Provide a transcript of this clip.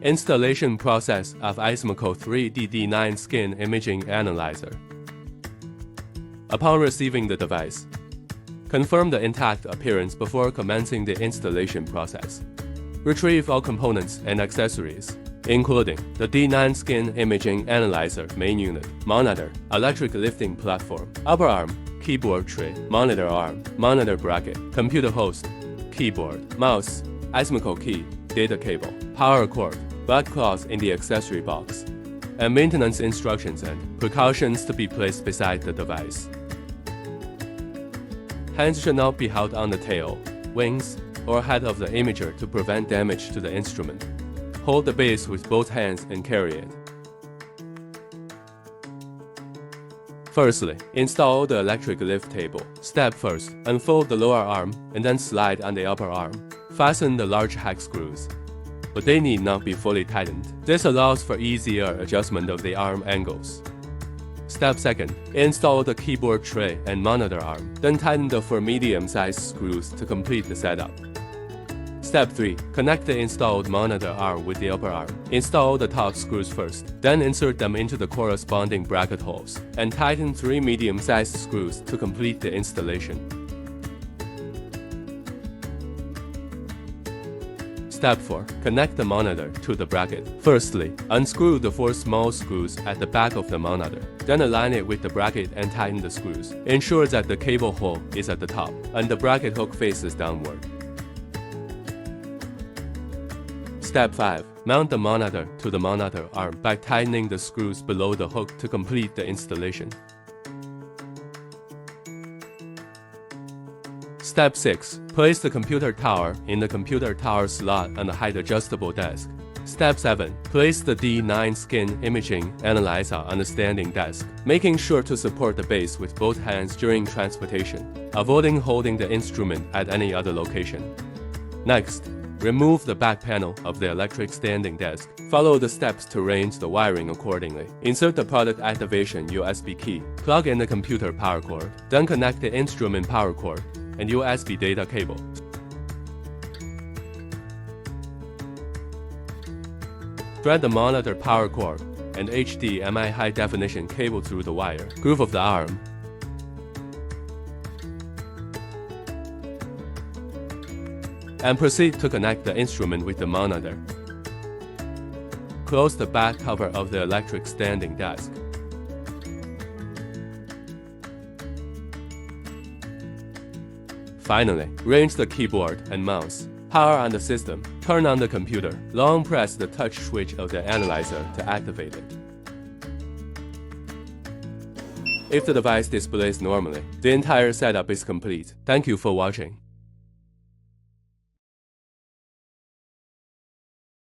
Installation process of Ismaco 3D D9 Skin Imaging Analyzer. Upon receiving the device, confirm the intact appearance before commencing the installation process. Retrieve all components and accessories, including the D9 Skin Imaging Analyzer main unit, monitor, electric lifting platform, upper arm, keyboard tray, monitor arm, monitor bracket, computer host, keyboard, mouse, Ismaco key, data cable, power cord, butt cloth in the accessory box, and maintenance instructions and precautions to be placed beside the device. Hands should not be held on the tail, wings, or head of the imager to prevent damage to the instrument. Hold the base with both hands and carry it. Firstly, install the electric lift table. Step first, unfold the lower arm and then slide on the upper arm. Fasten the large hex screws, but they need not be fully tightened. This allows for easier adjustment of the arm angles. Step second, install the keyboard tray and monitor arm, then tighten the 4 medium-sized screws to complete the setup. Step 3. Connect the installed monitor arm with the upper arm. Install the top screws first, then insert them into the corresponding bracket holes, and tighten 3 medium-sized screws to complete the installation. Step 4. Connect the monitor to the bracket. Firstly, unscrew the 4 small screws at the back of the monitor. Then align it with the bracket and tighten the screws. Ensure that the cable hole is at the top and the bracket hook faces downward. Step 5. Mount the monitor to the monitor arm by tightening the screws below the hook to complete the installation. Step 6. Place the computer tower in the computer tower slot on the height-adjustable desk. Step 7. Place the D9 Skin Imaging Analyzer on the standing desk, making sure to support the base with both hands during transportation, avoiding holding the instrument at any other location. Next, remove the back panel of the electric standing desk. Follow the steps to arrange the wiring accordingly. Insert the product activation USB key. Plug in the computer power cord. Then connect the instrument power cord and USB data cable. Thread the monitor power cord and HDMI high-definition cable through the wire groove of the arm. And proceed to connect the instrument with the monitor. Close the back cover of the electric standing desk. Finally, range the keyboard and mouse. Power on the system. Turn on the computer. Long press the touch switch of the analyzer to activate it. If the device displays normally, the entire setup is complete. Thank you for watching.